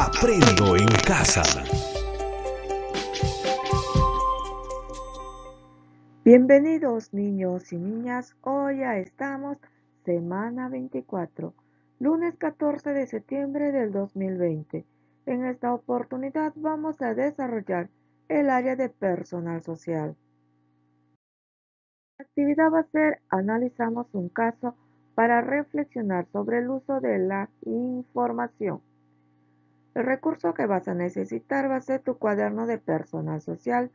Aprendo en casa. Bienvenidos niños y niñas, hoy ya estamos semana 24, lunes 14 de septiembre del 2020. En esta oportunidad vamos a desarrollar el área de personal social. La actividad va a ser, analizamos un caso para reflexionar sobre el uso de la información. El recurso que vas a necesitar va a ser tu cuaderno de personal social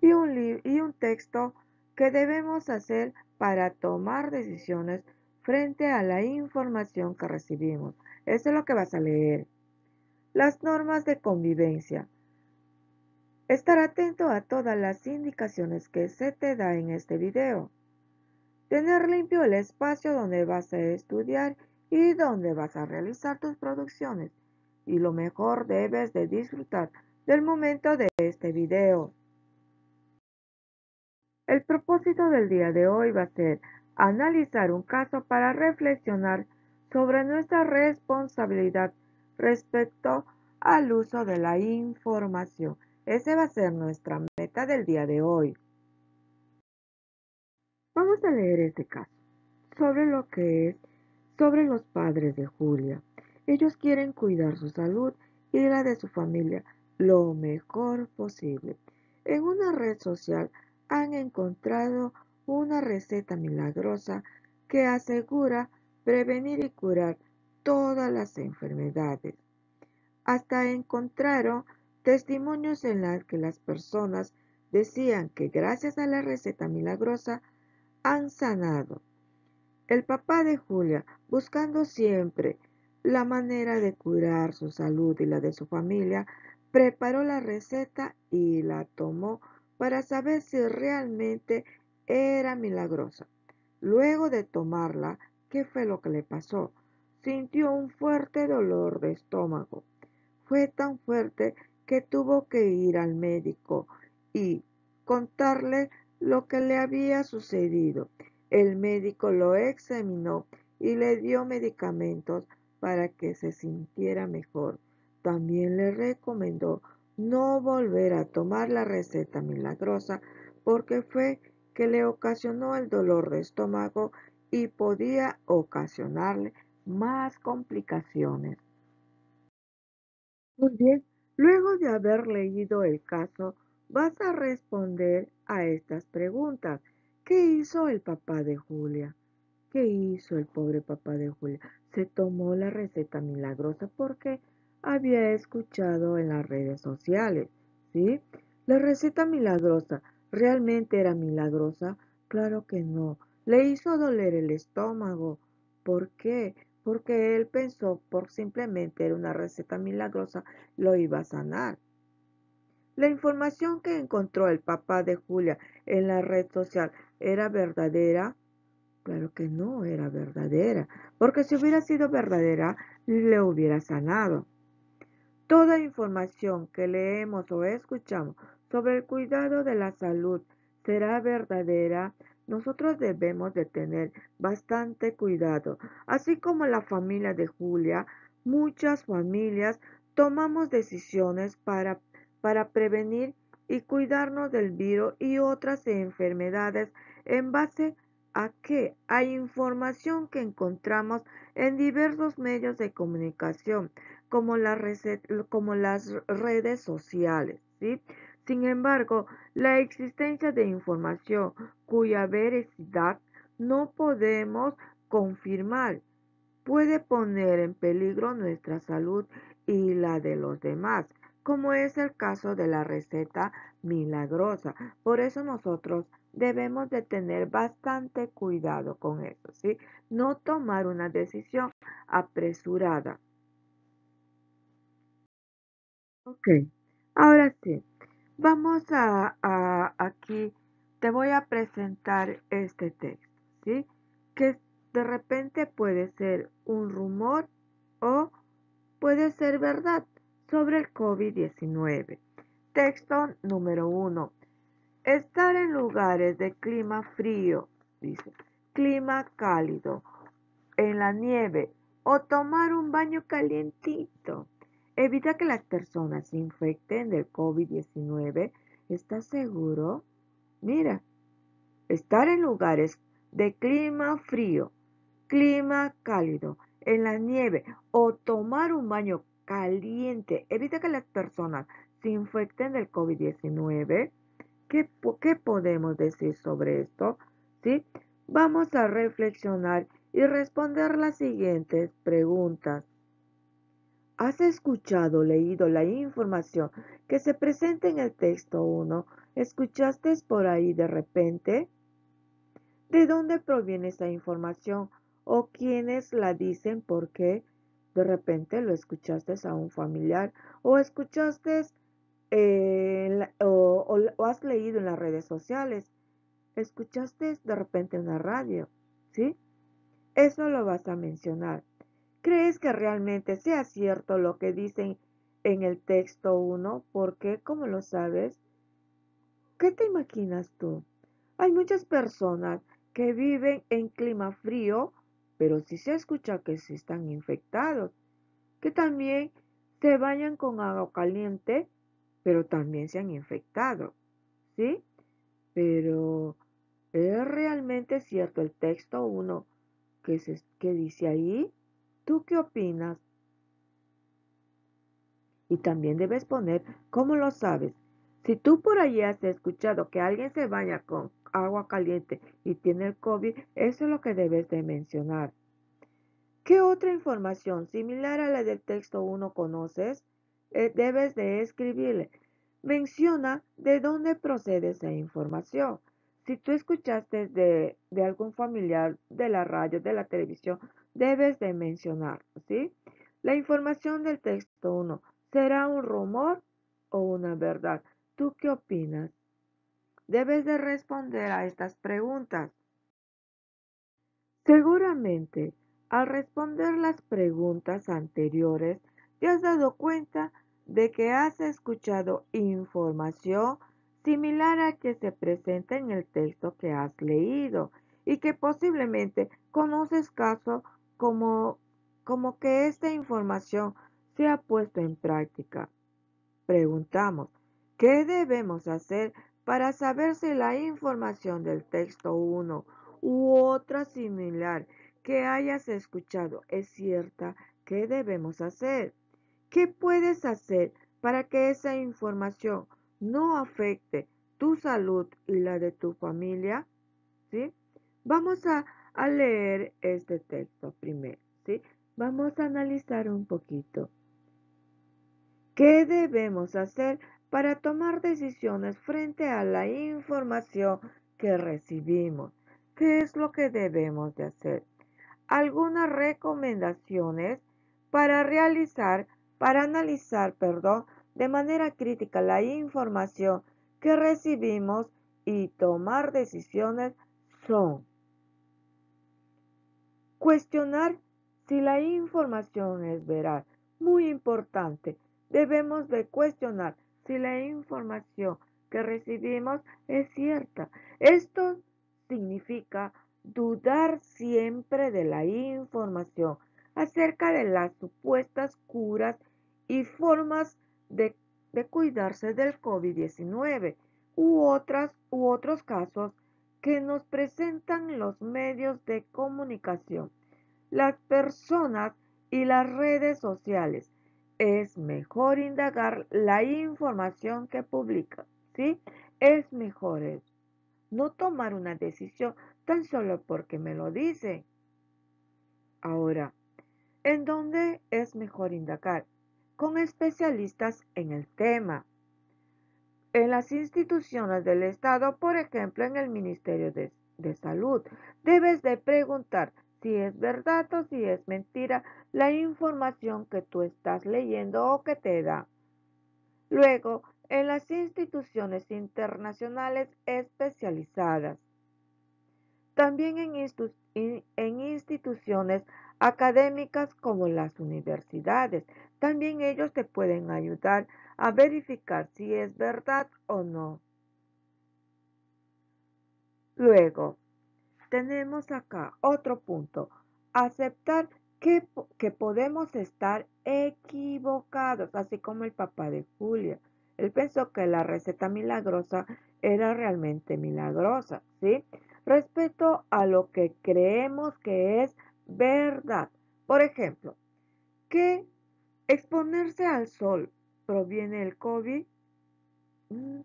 y un texto que debemos hacer para tomar decisiones frente a la información que recibimos. Eso es lo que vas a leer. Las normas de convivencia. Estar atento a todas las indicaciones que se te da en este video. Tener limpio el espacio donde vas a estudiar y donde vas a realizar tus producciones. Y lo mejor, debes de disfrutar del momento de este video. El propósito del día de hoy va a ser analizar un caso para reflexionar sobre nuestra responsabilidad respecto al uso de la información. Esa va a ser nuestra meta del día de hoy. Vamos a leer este caso sobre lo que es sobre los padres de Julia. Ellos quieren cuidar su salud y la de su familia lo mejor posible. En una red social han encontrado una receta milagrosa que asegura prevenir y curar todas las enfermedades. Hasta encontraron testimonios en los que las personas decían que gracias a la receta milagrosa han sanado. El papá de Julia, buscando siempre la manera de curar su salud y la de su familia, preparó la receta y la tomó para saber si realmente era milagrosa. Luego de tomarla, ¿qué fue lo que le pasó? Sintió un fuerte dolor de estómago. Fue tan fuerte que tuvo que ir al médico y contarle lo que le había sucedido. El médico lo examinó y le dio medicamentos para que se sintiera mejor. También le recomendó no volver a tomar la receta milagrosa porque fue que le ocasionó el dolor de estómago y podía ocasionarle más complicaciones. Muy bien, luego de haber leído el caso, vas a responder a estas preguntas. ¿Qué hizo el papá de Julia? ¿Qué hizo el pobre papá de Julia? Se tomó la receta milagrosa porque había escuchado en las redes sociales, ¿sí? La receta milagrosa, ¿realmente era milagrosa? Claro que no. Le hizo doler el estómago. ¿Por qué? Porque él pensó por simplemente era una receta milagrosa, lo iba a sanar. La información que encontró el papá de Julia en la red social era verdadera. Claro que no era verdadera, porque si hubiera sido verdadera, le hubiera sanado. Toda información que leemos o escuchamos sobre el cuidado de la salud será verdadera. Nosotros debemos de tener bastante cuidado. Así como la familia de Julia, muchas familias tomamos decisiones para prevenir y cuidarnos del virus y otras enfermedades en base a que hay información que encontramos en diversos medios de comunicación como las redes sociales, ¿sí? Sin embargo, la existencia de información cuya veracidad no podemos confirmar puede poner en peligro nuestra salud y la de los demás, como es el caso de la receta milagrosa. Por eso nosotros debemos de tener bastante cuidado con eso, ¿sí? No tomar una decisión apresurada. Ok, ahora sí, vamos aquí, te voy a presentar este texto, ¿sí? Que de repente puede ser un rumor o puede ser verdad sobre el COVID-19. Texto número 1. Estar en lugares de clima frío, dice, clima cálido, en la nieve o tomar un baño calientito. Evita que las personas se infecten del COVID-19. ¿Estás seguro? Mira, estar en lugares de clima frío, clima cálido, en la nieve o tomar un baño caliente evita que las personas se infecten del COVID-19. ¿Qué podemos decir sobre esto? ¿Sí? Vamos a reflexionar y responder las siguientes preguntas. ¿Has escuchado o leído la información que se presenta en el texto 1? ¿Escuchaste por ahí de repente? ¿De dónde proviene esa información? ¿O quiénes la dicen? ¿Por qué? De repente lo escuchaste a un familiar o escuchaste o has leído en las redes sociales. ¿Escuchaste de repente en la radio? ¿Sí? Eso lo vas a mencionar. ¿Crees que realmente sea cierto lo que dicen en el texto 1? ¿Por qué? ¿Cómo lo sabes? ¿Qué te imaginas tú? Hay muchas personas que viven en clima frío, pero sí se escucha que sí están infectados, que también se bañan con agua caliente, pero también se han infectado, ¿sí? Pero ¿es realmente cierto el texto 1 que dice ahí? ¿Tú qué opinas? Y también debes poner cómo lo sabes. Si tú por allí has escuchado que alguien se baña con agua caliente y tiene el COVID, eso es lo que debes de mencionar. ¿Qué otra información similar a la del texto 1 conoces? Debes de escribirle. Menciona de dónde procede esa información. Si tú escuchaste de algún familiar de la radio, de la televisión, debes de mencionar, ¿sí? La información del texto 1, ¿será un rumor o una verdad? ¿Tú qué opinas? Debes de responder a estas preguntas. Seguramente, al responder las preguntas anteriores, te has dado cuenta de que has escuchado información similar a que se presenta en el texto que has leído y que posiblemente conoces casos como, como que esta información se ha puesto en práctica. Preguntamos, ¿qué debemos hacer para saber si la información del texto 1 u otra similar que hayas escuchado es cierta? ¿Qué debemos hacer? ¿Qué puedes hacer para que esa información no afecte tu salud y la de tu familia? ¿Sí? Vamos a leer este texto primero, ¿sí? Vamos a analizar un poquito. ¿Qué debemos hacer para tomar decisiones frente a la información que recibimos? ¿Qué es lo que debemos de hacer? Algunas recomendaciones para analizar, de manera crítica la información que recibimos y tomar decisiones son cuestionar si la información es veraz. Muy importante, debemos de cuestionar si la información que recibimos es cierta. Esto significa dudar siempre de la información acerca de las supuestas curas y formas de cuidarse del COVID-19 u otros casos que nos presentan los medios de comunicación, las personas y las redes sociales. Es mejor indagar la información que publica, ¿sí? Es mejor eso. No tomar una decisión tan solo porque me lo dicen. Ahora, ¿en dónde es mejor indagar? Con especialistas en el tema. En las instituciones del Estado, por ejemplo, en el Ministerio de Salud, debes de preguntar si es verdad o si es mentira la información que tú estás leyendo o que te da. Luego, en las instituciones internacionales especializadas, también en instituciones académicas como las universidades, también ellos te pueden ayudar a verificar si es verdad o no. Luego, tenemos acá otro punto. Aceptar que podemos estar equivocados, así como el papá de Julia. Él pensó que la receta milagrosa era realmente milagrosa, ¿sí? Respecto a lo que creemos que es verdad. Por ejemplo, ¿que exponerse al sol proviene del COVID? Mm,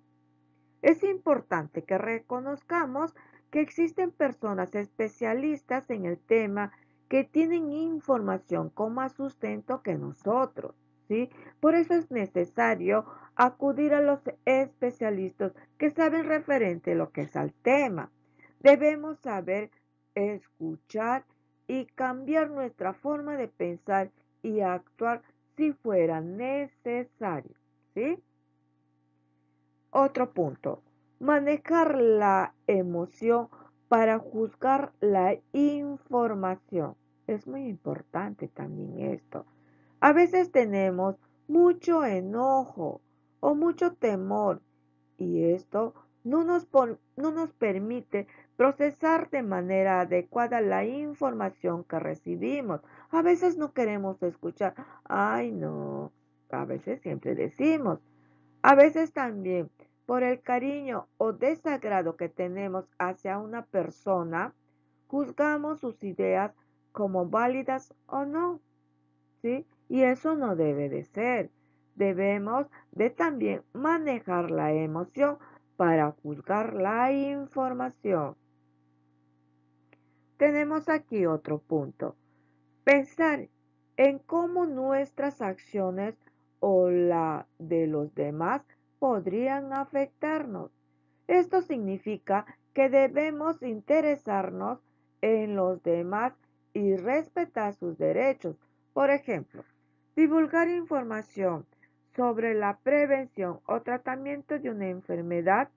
Es importante que reconozcamos que existen personas especialistas en el tema que tienen información con más sustento que nosotros, ¿sí? Por eso es necesario acudir a los especialistas que saben referente a lo que es al tema. Debemos saber escuchar y cambiar nuestra forma de pensar y actuar si fuera necesario, ¿sí? Otro punto, manejar la emoción para juzgar la información. Es muy importante también esto. A veces tenemos mucho enojo o mucho temor y esto no nos permite procesar de manera adecuada la información que recibimos. A veces no queremos escuchar, ay no, a veces siempre decimos. A veces también, por el cariño o desagrado que tenemos hacia una persona, juzgamos sus ideas como válidas o no, ¿sí? Y eso no debe de ser. Debemos de también manejar la emoción para juzgar la información. Tenemos aquí otro punto. Pensar en cómo nuestras acciones o la de los demás podrían afectarnos. Esto significa que debemos interesarnos en los demás y respetar sus derechos. Por ejemplo, divulgar información sobre la prevención o tratamiento de una enfermedad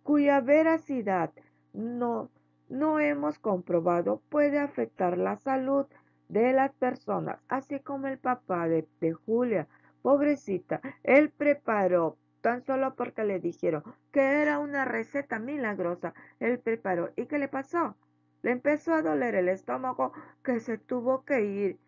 cuya veracidad no, no hemos comprobado puede afectar la salud de las personas, así como el papá de Julia. Pobrecita, él preparó, tan solo porque le dijeron que era una receta milagrosa, él preparó. ¿Y qué le pasó? Le empezó a doler el estómago que se tuvo que ir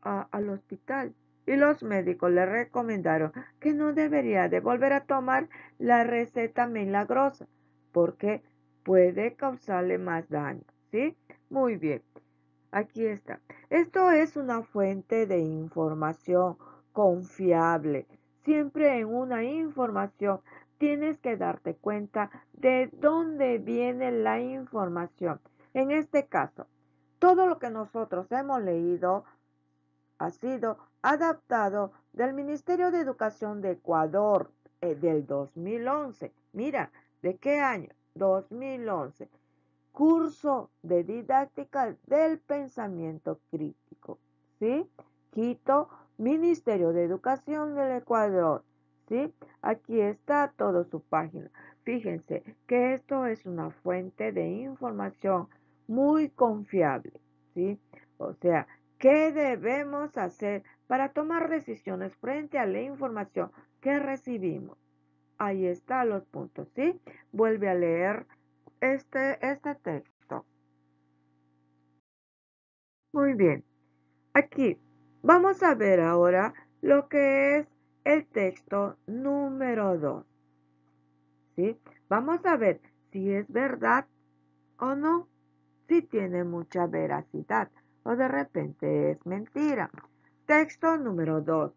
al hospital y los médicos le recomendaron que no debería de volver a tomar la receta milagrosa porque puede causarle más daño, ¿sí? Muy bien, aquí está. Esto es una fuente de información confiable. Siempre en una información tienes que darte cuenta de dónde viene la información. En este caso, todo lo que nosotros hemos leído ha sido adaptado del Ministerio de Educación de Ecuador del 2011. Mira, ¿de qué año? 2011. Curso de didáctica del pensamiento crítico. ¿Sí? Quito, Ministerio de Educación del Ecuador. ¿Sí? Aquí está toda su página. Fíjense que esto es una fuente de información muy confiable. ¿Sí? O sea, ¿qué debemos hacer para tomar decisiones frente a la información que recibimos? Ahí están los puntos, ¿sí? Vuelve a leer este texto. Muy bien. Aquí vamos a ver ahora lo que es el texto número 2, ¿sí? Vamos a ver si es verdad o no, si tiene mucha veracidad o de repente es mentira. Texto número 2.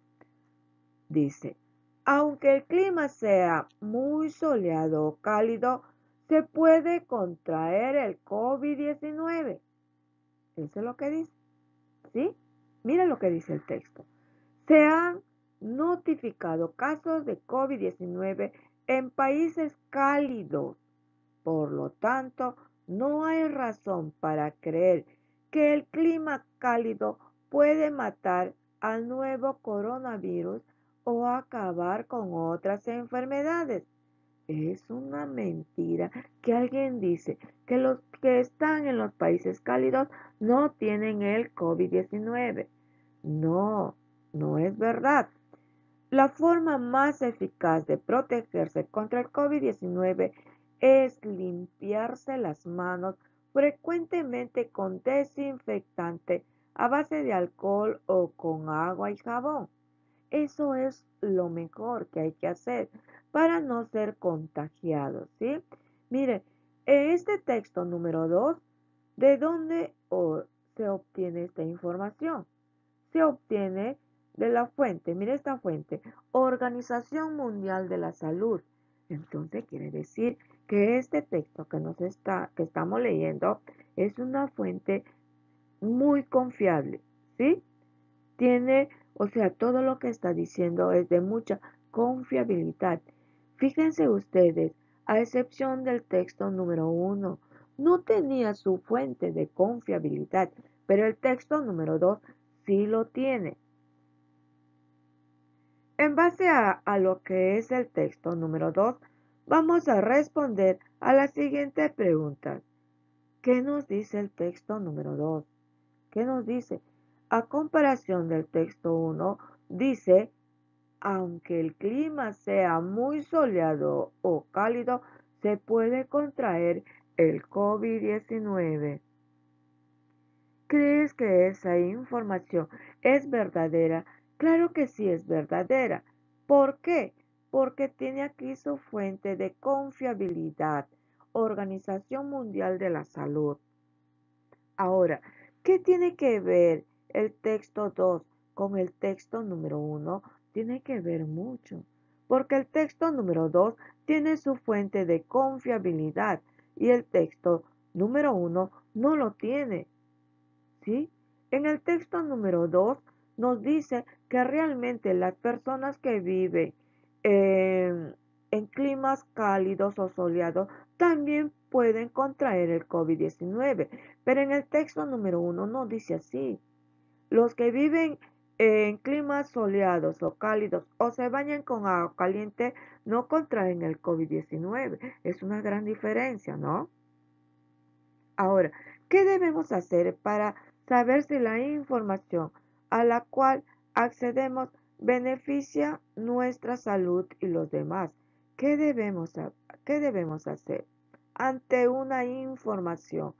Dice, aunque el clima sea muy soleado o cálido, se puede contraer el COVID-19. Eso es lo que dice, ¿sí? Mira lo que dice el texto. Se han notificado casos de COVID-19 en países cálidos. Por lo tanto, no hay razón para creer que el clima cálido puede matar al nuevo coronavirus o acabar con otras enfermedades. Es una mentira que alguien dice que los que están en los países cálidos no tienen el COVID-19. No, no es verdad. La forma más eficaz de protegerse contra el COVID-19 es limpiarse las manos frecuentemente con desinfectante a base de alcohol o con agua y jabón. Eso es lo mejor que hay que hacer para no ser contagiados, ¿sí? Mire, este texto número 2, ¿de dónde se obtiene esta información? Se obtiene de la fuente, mire esta fuente, Organización Mundial de la Salud. Entonces quiere decir que este texto que estamos leyendo es una fuente muy confiable, ¿sí? Tiene, o sea, todo lo que está diciendo es de mucha confiabilidad. Fíjense ustedes, a excepción del texto número 1, no tenía su fuente de confiabilidad, pero el texto número 2 sí lo tiene. En base a lo que es el texto número 2, vamos a responder a la siguiente pregunta. ¿Qué nos dice el texto número 2? ¿Qué nos dice? A comparación del texto 1, dice, aunque el clima sea muy soleado o cálido, se puede contraer el COVID-19. ¿Crees que esa información es verdadera? Claro que sí es verdadera. ¿Por qué? Porque tiene aquí su fuente de confiabilidad, Organización Mundial de la Salud. Ahora, ¿qué tiene que ver el texto 2 con el texto número 1? Tiene que ver mucho, porque el texto número 2 tiene su fuente de confiabilidad y el texto número 1 no lo tiene. ¿Sí? En el texto número 2 nos dice que realmente las personas que viven en, en climas cálidos o soleados también pueden contraer el COVID-19, pero en el texto número 1 no dice así. Los que viven en climas soleados o cálidos o se bañan con agua caliente no contraen el COVID-19. Es una gran diferencia, ¿no? Ahora, ¿qué debemos hacer para saber si la información a la cual accedemos beneficia nuestra salud y los demás? ¿Qué debemos hacer? Ante una información,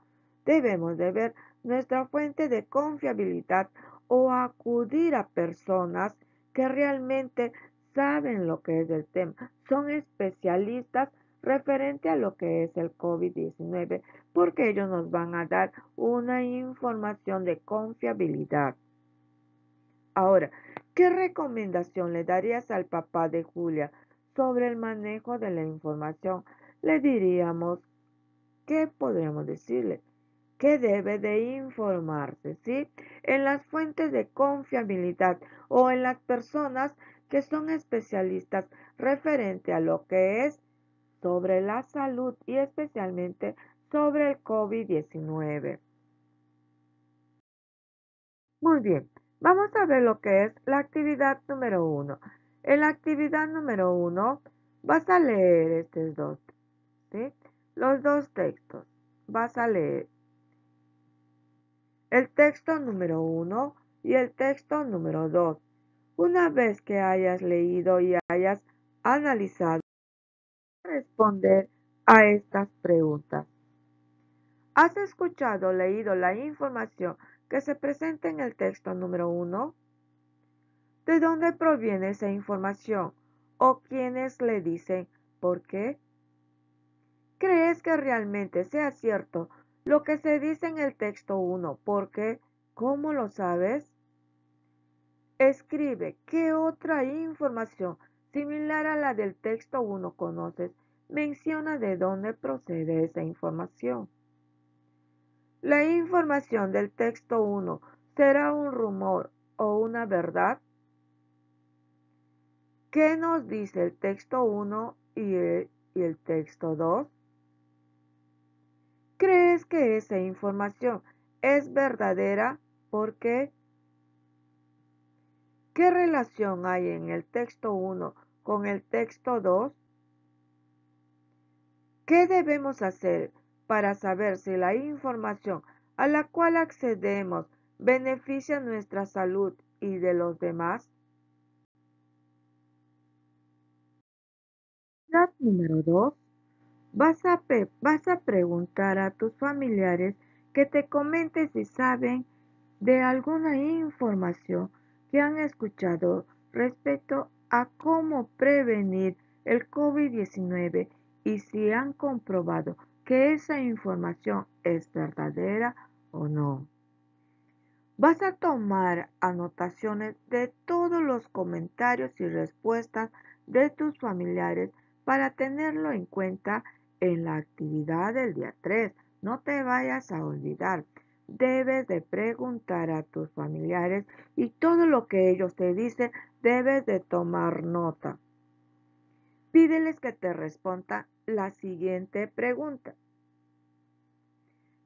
debemos de ver nuestra fuente de confiabilidad o acudir a personas que realmente saben lo que es el tema, son especialistas referente a lo que es el COVID-19, porque ellos nos van a dar una información de confiabilidad. Ahora, ¿qué recomendación le darías al papá de Julia sobre el manejo de la información? Le diríamos, ¿qué podríamos decirle? Que debe de informarse, ¿sí? En las fuentes de confiabilidad o en las personas que son especialistas referente a lo que es sobre la salud y especialmente sobre el COVID-19. Muy bien, vamos a ver lo que es la actividad número 1. En la actividad número 1 vas a leer estos dos, ¿sí? Los dos textos. Vas a leer el texto número 1 y el texto número 2. Una vez que hayas leído y hayas analizado, responder a estas preguntas. ¿Has escuchado o leído la información que se presenta en el texto número 1? ¿De dónde proviene esa información? ¿O quiénes le dicen por qué? ¿Crees que realmente sea cierto lo que se dice en el texto 1? ¿Por qué? ¿Cómo lo sabes? Escribe qué otra información similar a la del texto 1 conoces. Menciona de dónde procede esa información. La información del texto 1 será un rumor o una verdad. ¿Qué nos dice el texto 1 y el texto 2? ¿Crees que esa información es verdadera? ¿Por qué? ¿Qué relación hay en el texto 1 con el texto 2? ¿Qué debemos hacer para saber si la información a la cual accedemos beneficia nuestra salud y de los demás? Actividad número 2. Vas a preguntar a tus familiares que te comenten si saben de alguna información que han escuchado respecto a cómo prevenir el COVID-19 y si han comprobado que esa información es verdadera o no. Vas a tomar anotaciones de todos los comentarios y respuestas de tus familiares para tenerlo en cuenta en la actividad del día 3. No te vayas a olvidar. Debes de preguntar a tus familiares y todo lo que ellos te dicen debes de tomar nota. Pídeles que te respondan la siguiente pregunta.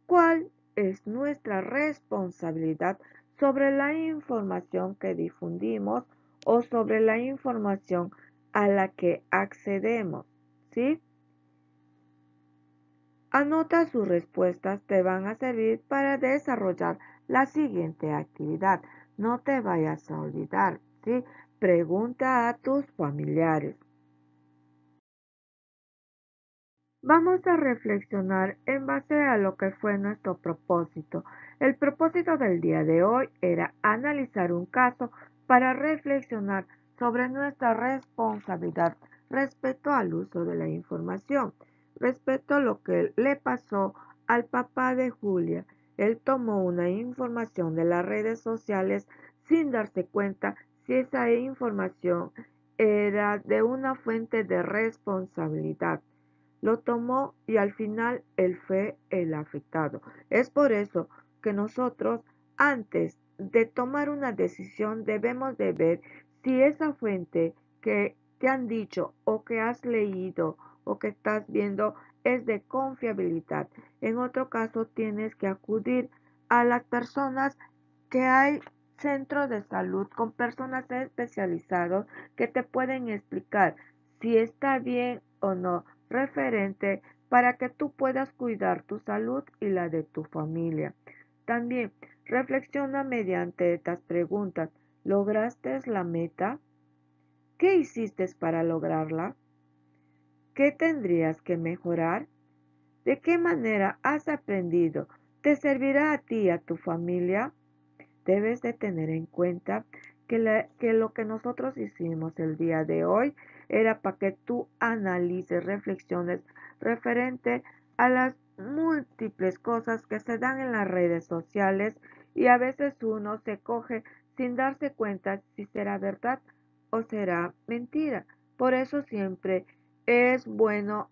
¿Cuál es nuestra responsabilidad sobre la información que difundimos o sobre la información a la que accedemos? ¿Sí? Anota sus respuestas, te van a servir para desarrollar la siguiente actividad. No te vayas a olvidar, ¿sí? Pregunta a tus familiares. Vamos a reflexionar en base a lo que fue nuestro propósito. El propósito del día de hoy era analizar un caso para reflexionar sobre nuestra responsabilidad respecto al uso de la información, respecto a lo que le pasó al papá de Julia. Él tomó una información de las redes sociales sin darse cuenta si esa información era de una fuente de responsabilidad. Lo tomó y al final él fue el afectado. Es por eso que nosotros, antes de tomar una decisión, debemos de ver si esa fuente que te han dicho o que has leído o que estás viendo es de confiabilidad. En otro caso, tienes que acudir a las personas que hay centros de salud con personas especializadas que te pueden explicar si está bien o no referente para que tú puedas cuidar tu salud y la de tu familia. También reflexiona mediante estas preguntas. ¿Lograste la meta? ¿Qué hiciste para lograrla? ¿Qué tendrías que mejorar? ¿De qué manera has aprendido? ¿Te servirá a ti y a tu familia? Debes de tener en cuenta que lo que nosotros hicimos el día de hoy era para que tú analices, reflexiones referente a las múltiples cosas que se dan en las redes sociales y a veces uno se coge sin darse cuenta si será verdad o será mentira. Por eso siempre es bueno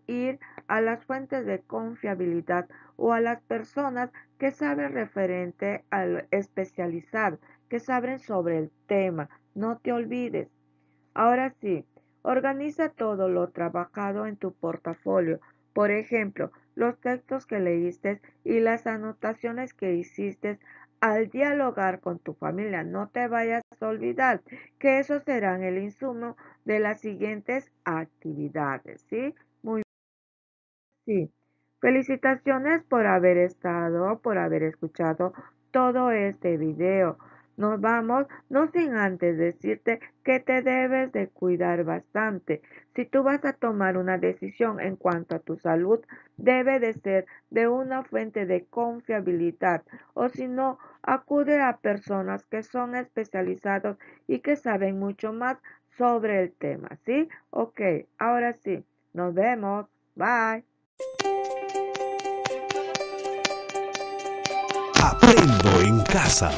ir a las fuentes de confiabilidad o a las personas que saben referente al especializado, que saben sobre el tema. No te olvides. Ahora sí, organiza todo lo trabajado en tu portafolio. Por ejemplo, los textos que leíste y las anotaciones que hiciste al dialogar con tu familia. No te vayas a olvidar que esos serán el insumo de las siguientes actividades, ¿sí? Muy bien. Sí. Felicitaciones por haber estado, por haber escuchado todo este video. Nos vamos, no sin antes decirte que te debes de cuidar bastante. Si tú vas a tomar una decisión en cuanto a tu salud, debe de ser de una fuente de confiabilidad o si no, acude a personas que son especializados y que saben mucho más sobre el tema, ¿sí? Ok, ahora sí, nos vemos. Bye. Aprendo en casa.